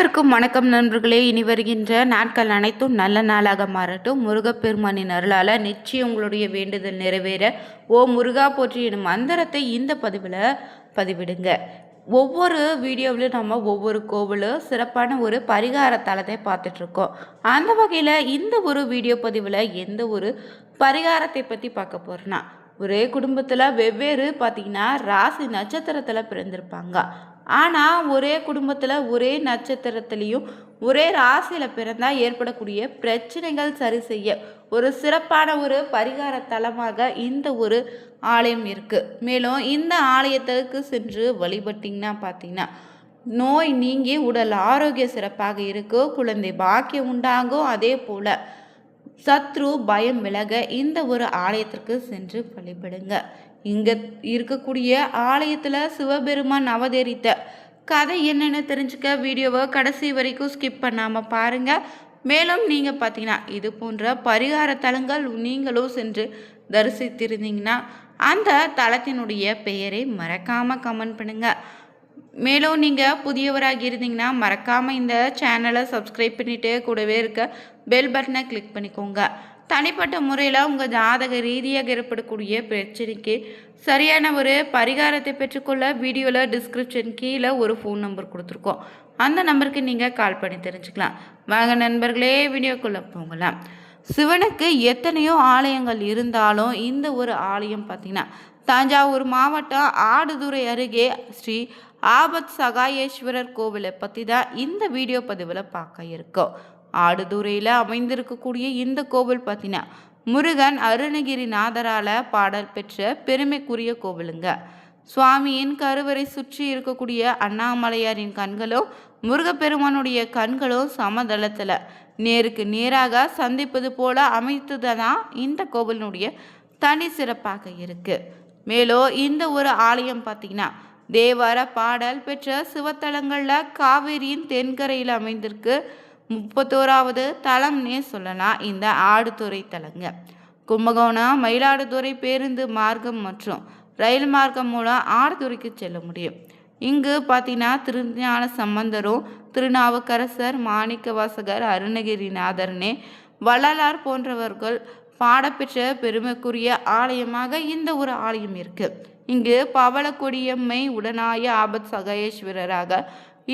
அனைவருக்கும் வணக்கம் நண்பர்களே. இனி வருகின்ற நாட்கள் அனைத்தும் நல்ல நாளாக மாறட்டும். முருகப்பெருமானின் அருளால் நிச்சயம் உங்களுடைய வேண்டுதல் நிறைவேற ஓ முருகா போற்றி எனும் மந்திரத்தை இந்த பதிவில் பதிவிடுங்க. ஒவ்வொரு வீடியோவிலும் நம்ம ஒவ்வொரு கோவிலும் சிறப்பான ஒரு பரிகார தலத்தை பார்த்துட்ருக்கோம். அந்த வகையில் இந்த ஒரு வீடியோ பதிவில் எந்த ஒரு பரிகாரத்தை பற்றி பார்க்க போகிறோன்னா, ஒரே குடும்பத்தில் வெவ்வேறு பார்த்திங்கன்னா ராசி நட்சத்திரத்தில் பிறந்திருப்பாங்க. ஆனால் ஒரே குடும்பத்தில் ஒரே நட்சத்திரத்துலேயும் ஒரே ராசியில் பிறந்தால் ஏற்படக்கூடிய பிரச்சனைகள் சரி செய்ய ஒரு சிறப்பான ஒரு பரிகார தலமாக இந்த ஒரு ஆலயம் இருக்குது. மேலும் இந்த ஆலயத்துக்கு சென்று வழிபட்டிங்கன்னா பார்த்தீங்கன்னா நோய் நீங்கி உடல் ஆரோக்கியம் சிறப்பாக இருக்கும், குழந்தை பாக்கியம் உண்டாகும். அதே போல் சத்ரு பயம் விலக இந்த ஒரு ஆலயத்திற்கு சென்று வழிபடுங்க. இங்கே இருக்கக்கூடிய ஆலயத்தில் சிவபெருமான் அவதரித்த கதை என்னென்னு தெரிஞ்சுக்க வீடியோவை கடைசி வரைக்கும் ஸ்கிப் பண்ணாமல் பாருங்கள். மேலும் நீங்கள் பார்த்தீங்கன்னா இது போன்ற பரிகார தலங்கள் நீங்களும் சென்று தரிசித்திருந்தீங்கன்னா அந்த தலத்தினுடைய பெயரை மறக்காமல் கமெண்ட் பண்ணுங்கள். மேலும் நீங்கள் புதியவராக இருந்தீங்கன்னா மறக்காமல் இந்த சேனலை சப்ஸ்கிரைப் பண்ணிவிட்டு கூடவே இருக்க பெல் பட்டனை கிளிக் பண்ணிக்கோங்க. தனிப்பட்ட முறையில் உங்கள் ஜாதக ரீதியாக ஏற்படக்கூடிய பிரச்சனைக்கு சரியான ஒரு பரிகாரத்தை பெற்றுக்கொள்ள வீடியோவில் டிஸ்கிரிப்ஷன் கீழே ஒரு ஃபோன் நம்பர் கொடுத்துருக்கோம். அந்த நம்பருக்கு நீங்கள் கால் பண்ணி தெரிஞ்சுக்கலாம். வாங்க நண்பர்களே, வீடியோக்குள்ளே போகலாம். சிவனுக்கு எத்தனையோ ஆலயங்கள் இருந்தாலும் இந்த ஒரு ஆலயம் பார்த்திங்கன்னா தஞ்சாவூர் மாவட்டம் ஆடுதுறை அருகே ஸ்ரீ ஆபத் சகாயேஸ்வரர் கோவிலை பற்றி தான் இந்த வீடியோ பதிவில் பார்க்க இருக்கோம். ஆடுதுறையில் அமைந்திருக்கக்கூடிய இந்த கோவில் பார்த்தீங்கன்னா முருகன் அருணகிரிநாதரால் பாடல் பெற்ற பெருமைக்குரிய கோவிலுங்க. சுவாமியின் கருவறை சுற்றி இருக்கக்கூடிய அண்ணாமலையாரின் கண்களும் முருகப்பெருமானுடைய கண்களும் சமதளத்தில் நேருக்கு நேராக சந்திப்பது போல அமைத்ததுதான் இந்த கோவிலினுடைய தனி சிறப்பாக இருக்கு. மேலும் இந்த ஒரு ஆலயம் பார்த்தீங்கன்னா தேவார பாடல் பெற்ற சிவத்தலங்களில் காவேரியின் தென்கரையில் அமைந்திருக்கு 31வது தலம்னே சொல்லலாம் இந்த ஆடுதுறை தலங்க. கும்பகோணம் மயிலாடுதுறை பேருந்து மார்க்கம் மற்றும் ரயில் மார்க்கம் மூலம் ஆடுதுறைக்கு செல்ல முடியும். இங்கு பார்த்தீங்கன்னா திருஞான சம்பந்தரும் திருநாவுக்கரசர் மாணிக்கவாசகர் அருணகிரிநாதர்னே வள்ளலார் போன்றவர்கள் பாடப்பெற்ற பெருமைக்குரிய ஆலயமாக இந்த ஒரு ஆலயம் இருக்கு. இங்கு பவளக்கொடியம்மை உடனாய ஆபத் சகாயேஸ்வரராக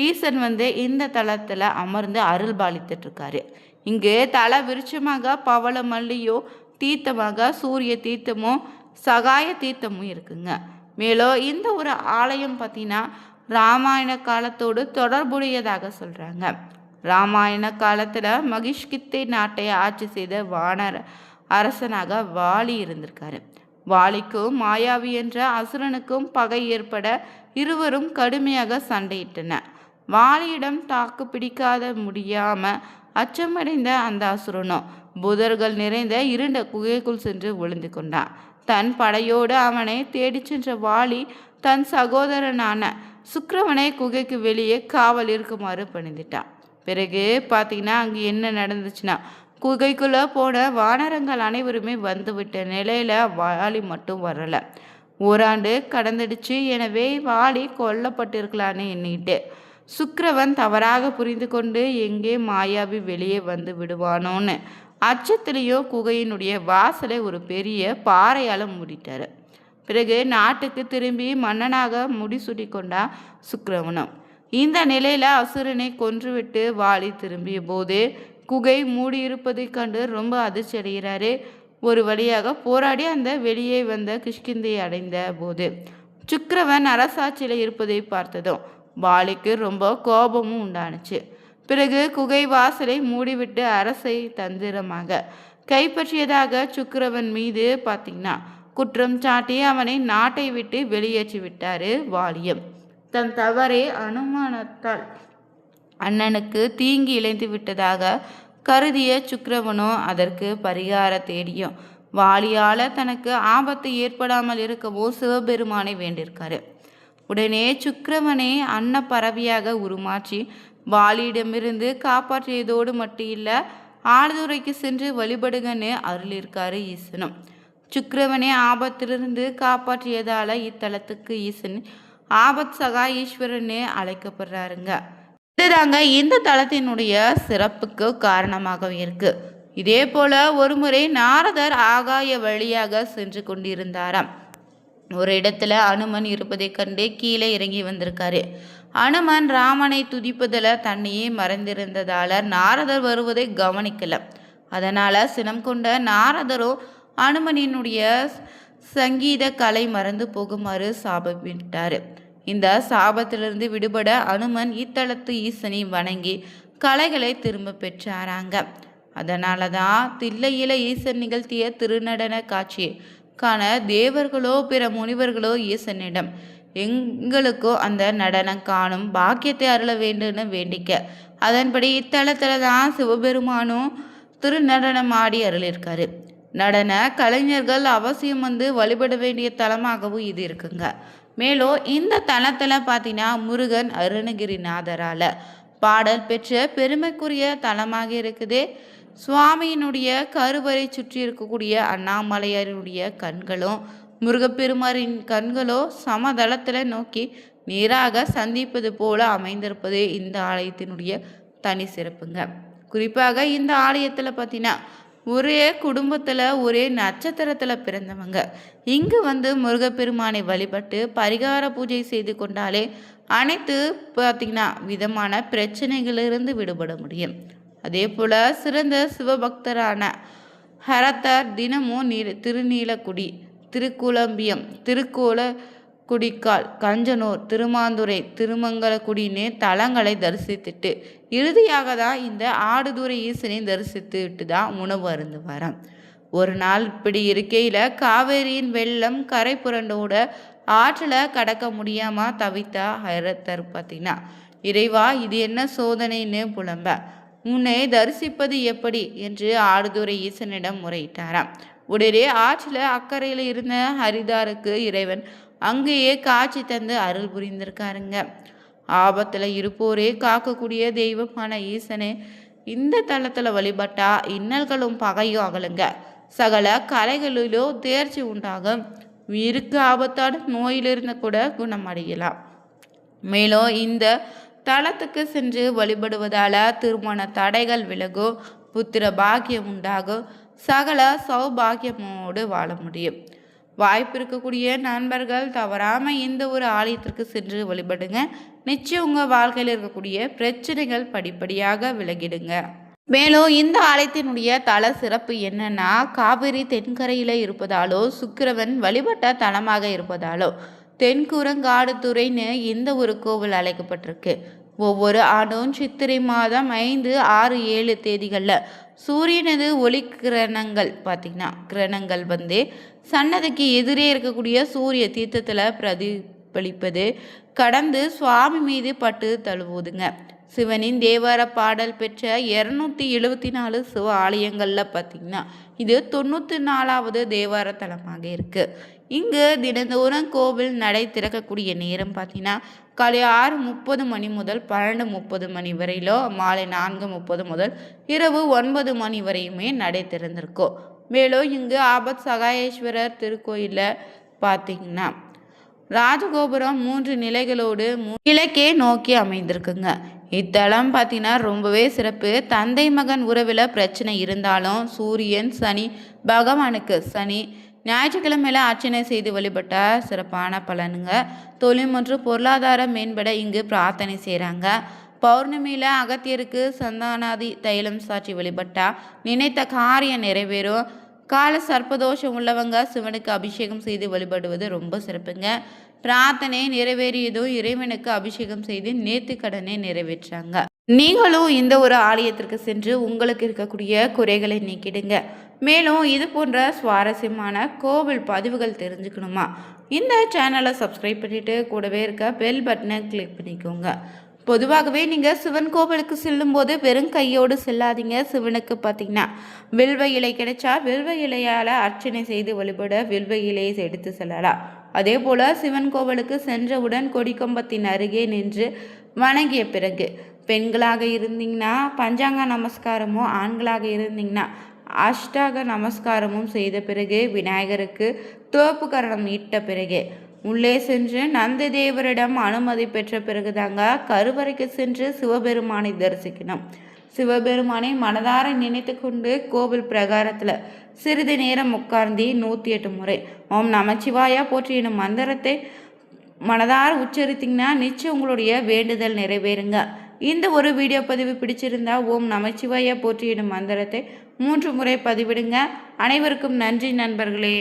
ஈசன் இந்த தலத்தில் அமர்ந்து அருள் பாலித்துட்ருக்காரு. இங்கு தல விருட்சமாக பவள மல்லியோ தீர்த்தமாக சூரிய தீர்த்தமும் சகாய தீர்த்தமும் இருக்குங்க. மேலும் இந்த ஒரு ஆலயம் பார்த்தீங்கன்னா ராமாயண காலத்தோடு தொடர்புடையதாக சொல்கிறாங்க. ராமாயண காலத்தில் மகிஷ்கித்தை நாட்டை ஆட்சி செய்த வானர அரசனாக வாலி இருந்திருக்காரு. வாலிக்கும் மாயாவி என்ற அசுரனுக்கும் பகை ஏற்பட இருவரும் கடுமையாக சண்டையிட்டன. வாலியிடம் தாக்கு பிடிக்காத முடியாம அச்சமடைந்த அந்த அசுரனும் புதர்கள் நிறைந்த இருண்ட குகைக்குள் சென்று ஒளிந்து கொண்டான். தன் படையோடு அவனை தேடி சென்ற வாலி தன் சகோதரனான சுக்கிரவனை குகைக்கு வெளியே காவல் இருக்குமாறு பணிந்துட்டான். பிறகு பார்த்தீங்கன்னா அங்கே என்ன நடந்துச்சுன்னா, குகைக்குள்ளே போன வானரங்கள் அனைவருமே வந்துவிட்ட நிலையில் வாலி மட்டும் வரலை. ஓராண்டு கடந்துடுச்சு. எனவே வாலி கொல்லப்பட்டிருக்கலான்னு எண்ணிட்டு சுக்கிரவன் தவறாக புரிந்து கொண்டு எங்கே மாயாவி வெளியே வந்து விடுவானோன்னு அச்சத்திலேயோ குகையினுடைய வாசலை ஒரு பெரிய பாறையால் மூடிட்டார். பிறகு நாட்டுக்கு திரும்பி மன்னனாக முடிசூட்டி கொண்டா சுக்கிரவனும். இந்த நிலையில் அசுரனை கொன்றுவிட்டு வாலி திரும்பிய போது குகை மூடியிருப்பதை கண்டு ரொம்ப அதிர்ச்சி அடைகிறாரு. ஒரு வழியாக போராடி அந்த வெளியே வந்த கிஷ்கிந்தையை அடைந்த போது சுக்கிரவன் அரசாட்சியில் இருப்பதை பார்த்ததும் வாலிக்கு ரொம்ப கோபமும் உண்டானுச்சு. பிறகு குகை வாசலை மூடிவிட்டு அரசை தந்திரமாக கைப்பற்றியதாக சுக்கிரவன் மீது பார்த்தீங்கன்னா குற்றம் சாட்டி அவனை நாட்டை விட்டு வெளியேற்றி விட்டாரு வாலியம். தன் தவறை அனுமானத்தால் அண்ணனுக்கு தீங்கி இழைந்து விட்டதாக கருதிய சுக்கிரவனோ அதற்கு பரிகார தேடியும் வாலியால் தனக்கு ஆபத்து ஏற்படாமல் இருக்கவோ சிவபெருமானை வேண்டியிருக்காரு. உடனே சுக்கிரவனை அன்னப்பறவையாக உருமாற்றி வாலியிடமிருந்து காப்பாற்றியதோடு மட்டும் இல்லை, ஆடுதுறைக்கு சென்று வழிபடுங்கன்னு அருளிருக்காரு ஈசனும். சுக்கிரவனை ஆபத்திலிருந்து காப்பாற்றியதால் இத்தலத்துக்கு ஈசன் ஆபத் சகாயேஸ்வரன்னு அழைக்கப்படுறாருங்க. இதுதாங்க இந்த தலத்தினுடைய சிறப்புக்கு காரணமாக இருக்கு. இதே போல ஒருமுறை நாரதர் ஆகாய வழியாக சென்று கொண்டிருந்தாராம். ஒரு இடத்துல அனுமன் இருப்பதை கண்டு கீழே இறங்கி வந்திருக்காரு. அனுமன் ராமனை துதிப்பதில் தன்னையே மறைந்திருந்ததால நாரதர் வருவதை கவனிக்கல. அதனால சினம் கொண்ட நாரதரோ அனுமனினுடைய சங்கீத கலை மறந்து போகுமாறு சாபமிட்டாரு. இந்த சாபத்திலிருந்து விடுபட அனுமன் இத்தலத்து ஈசனை வணங்கி கலைகளை திரும்ப பெற்றாராங்க. அதனால தான் தில்லையில ஈசன் நிகழ்த்திய திருநடன காட்சியை காண தேவர்களோ பிற முனிவர்களோ ஈசனிடம் எங்களுக்கோ அந்த நடனம் காணும் பாக்கியத்தை அருள வேண்டும்னு வேண்டிக்க, அதன்படி இத்தலத்தில் தான் சிவபெருமானும் திருநடனம் ஆடி அருளிருக்காரு. நடன கலைஞர்கள் அவசியம் வந்து வழிபட வேண்டிய தலமாகவும் இது இருக்குங்க. மேலும் இந்த தலத்தில் பார்த்தீங்கன்னா முருகன் அருணகிரிநாதரால் பாடல் பெற்ற பெருமைக்குரிய தலமாக இருக்குது. சுவாமியினுடைய கருவறை சுற்றி இருக்கக்கூடிய அண்ணாமலையாரினுடைய கண்களும் முருகப்பெருமாரின் கண்களோ சமதளத்தில் நோக்கி நேராக சந்திப்பது போல அமைந்திருப்பது இந்த ஆலயத்தினுடைய தனி சிறப்புங்க. குறிப்பாக இந்த ஆலயத்தில் பார்த்தீங்கன்னா ஒரே குடும்பத்தில் ஒரே நட்சத்திரத்தில் பிறந்தவங்க இங்கு வந்து முருகப்பெருமானை வழிபட்டு பரிகார பூஜை செய்து கொண்டாலே அனைத்து பார்த்திங்கன்னா விதமான பிரச்சனைகளிலிருந்து விடுபட முடியும். அதே போல் சிறந்த சிவபக்தரான ஹரத்தர் தினமும் திருநீலக்குடி, திருக்குழம்பியம், திருக்கோலக்குடிக்கால், கஞ்சனூர், திருமாந்துறை, திருமங்கலக்குடின்னு தலங்களை தரிசித்துட்டு இறுதியாக தான் இந்த ஆடுதுறை ஈசனை தரிசித்துட்டு தான் உணவு அருந்து வரோம். ஒரு நாள் இப்படி இருக்கையில் காவேரியின் வெள்ளம் கரை புரண்டோட ஆற்றில் கடக்க முடியாமல் தவித்தா ஹரத்தர் பார்த்தீங்கன்னா, இறைவா இது என்ன சோதனைன்னு புலம்ப, உன்னை தரிசிப்பது எப்படி என்று ஆடுதுறை ஈசனிடம் முறையிட்டாராம். உடனே ஆற்றில் அக்கறையில் இருந்த ஹரிதாருக்கு இறைவன் அங்கேயே காட்சி தந்து அருள் புரிந்திருக்காருங்க. ஆபத்தில் இருப்போரே காக்கக்கூடிய தெய்வமான ஈசனே இந்த தளத்தில் வழிபட்டா இன்னல்களும் பகையும் அகலுங்க. சகல கலைகளிலோ தேர்ச்சி உண்டாகும். உயிருக்கு ஆபத்தான நோயிலிருந்து கூட குணமடையலாம். மேலும் இந்த தலத்துக்கு சென்று வழிபடுவதால் திருமண தடைகள் விலகும், புத்திர பாக்கியம் உண்டாகும், சகல சௌபாகியமோடு வாழ முடியும். வாய்ப்பு இருக்கக்கூடிய நண்பர்கள் தவறாமல் இந்த ஒரு ஆலயத்திற்கு சென்று வழிபடுங்க. நிச்சயம் உங்கள் வாழ்க்கையில் இருக்கக்கூடிய பிரச்சனைகள் படிப்படியாக விலகிடுங்க. மேலும் இந்த ஆலயத்தினுடைய தல சிறப்பு என்னன்னா, காவிரி தென்கரையில் இருப்பதாலோ சுக்கிரவன் வழிபட்ட தலமாக இருப்பதாலோ தென்குரங்காடுதுறைன்னு இந்த ஒரு கோவில் அழைக்கப்பட்டிருக்கு. ஒவ்வொரு ஆண்டும் சித்திரை மாதம் 5, 6, 7 தேதிகளில் சூரியனது ஒளி கிரணங்கள் பார்த்திங்கன்னா கிரணங்கள் வந்து சன்னதிக்கு எதிரே இருக்கக்கூடிய சூரிய தீர்த்தத்தில் பிரதிபலிப்பது கடந்து சுவாமி மீது பட்டு தழுவுதுங்க. சிவனின் தேவார பாடல் பெற்ற 274 சிவ ஆலயங்களில் பார்த்திங்கன்னா இது 94வது தேவார தலமாக இருக்குது. இங்கு தினந்தோறும் கோவில் நடை திறக்கக்கூடிய நேரம் பார்த்திங்கன்னா காலை 6:30 மணி முதல் 12:30 மணி வரையிலோ, மாலை 4:30 முதல் இரவு 9 மணி வரையுமே நடை திறந்திருக்கும். மேலும் இங்கு ஆபத் சகாயேஸ்வரர் திருக்கோயிலில் பார்த்திங்கன்னா ராஜகோபுரம் 3 நிலைகளோடு கிழக்கே நோக்கி அமைந்திருக்குங்க. இத்தலம் பார்த்தீங்கன்னா ரொம்பவே சிறப்பு. தந்தை மகன் உறவில் பிரச்சனை இருந்தாலும் சூரியன் சனி பகவானுக்கு சனி ஞாயிற்றுக்கிழமையில அர்ச்சனை செய்து வழிபட்ட சிறப்பான பலனுங்க. தொழில் மற்றும் பொருளாதாரம் மேம்பட இங்கு பிரார்த்தனை செய்கிறாங்க. பௌர்ணமியில் அகத்தியருக்கு சந்தானாதி தைலம் சாட்சி வழிபட்டா நினைத்த காரியம் நிறைவேறும். கால சர்ப்பதோஷம் உள்ளவங்க சிவனுக்கு அபிஷேகம் செய்து வழிபடுவது ரொம்ப சிறப்புங்க. பிரார்த்தனை நிறைவேறியதும் இறைவனுக்கு அபிஷேகம் செய்து நேர்த்தி கடனை நிறைவேற்றாங்க. நீங்களும் இந்த ஒரு ஆலயத்திற்கு சென்று உங்களுக்கு இருக்கக்கூடிய குறைகளை நீக்கிடுங்க. மேலும் இது போன்ற சுவாரஸ்யமான கோவில் பதிவுகள் தெரிஞ்சுக்கணுமா, இந்த சேனலை சப்ஸ்கிரைப் பண்ணிவிட்டு கூடவே இருக்க பெல் பட்டனை கிளிக் பண்ணிக்கோங்க. பொதுவாகவே நீங்கள் சிவன் கோவிலுக்கு செல்லும்போது வெறும் கையோடு செல்லாதீங்க. சிவனுக்கு பார்த்திங்கன்னா வில்வ இலை கிடைச்சா வில்வ இலையால் அர்ச்சனை செய்து வழிபட வில்வ இலையை எடுத்து செல்லலாம். அதே போல் சிவன் கோவிலுக்கு சென்றவுடன் கொடிக்கம்பத்தின் அருகே நின்று வணங்கிய பிறகு பெண்களாக இருந்தீங்கன்னா பஞ்சாங்க நமஸ்காரமோ, ஆண்களாக இருந்தீங்கன்னா அஷ்டாக நமஸ்காரமும் செய்த பிறகு விநாயகருக்கு தோப்பு கரணம் இட்ட பிறகு உள்ளே சென்று நந்தி தேவரிடம் அனுமதி பெற்ற பிறகுதாங்க கருவறைக்கு சென்று சிவபெருமானை தரிசிக்கணும். சிவபெருமானை மனதார நினைத்து கொண்டு கோவில் பிரகாரத்தில் சிறிது நேரம் உட்கார்ந்து 108 முறை ஓம் நமச்சிவாயா போற்றி எனும் மந்திரத்தை மனதார உச்சரித்தீங்கன்னா நிச்சயம் உங்களுடைய வேண்டுதல் நிறைவேறுங்க. இந்த ஒரு வீடியோ பதிவு பிடிச்சிருந்தா ஓம் நமச்சிவாயா போற்றி எனும் மந்திரத்தை 3 முறை பதிவிடுங்க. அனைவருக்கும் நன்றி நண்பர்களே.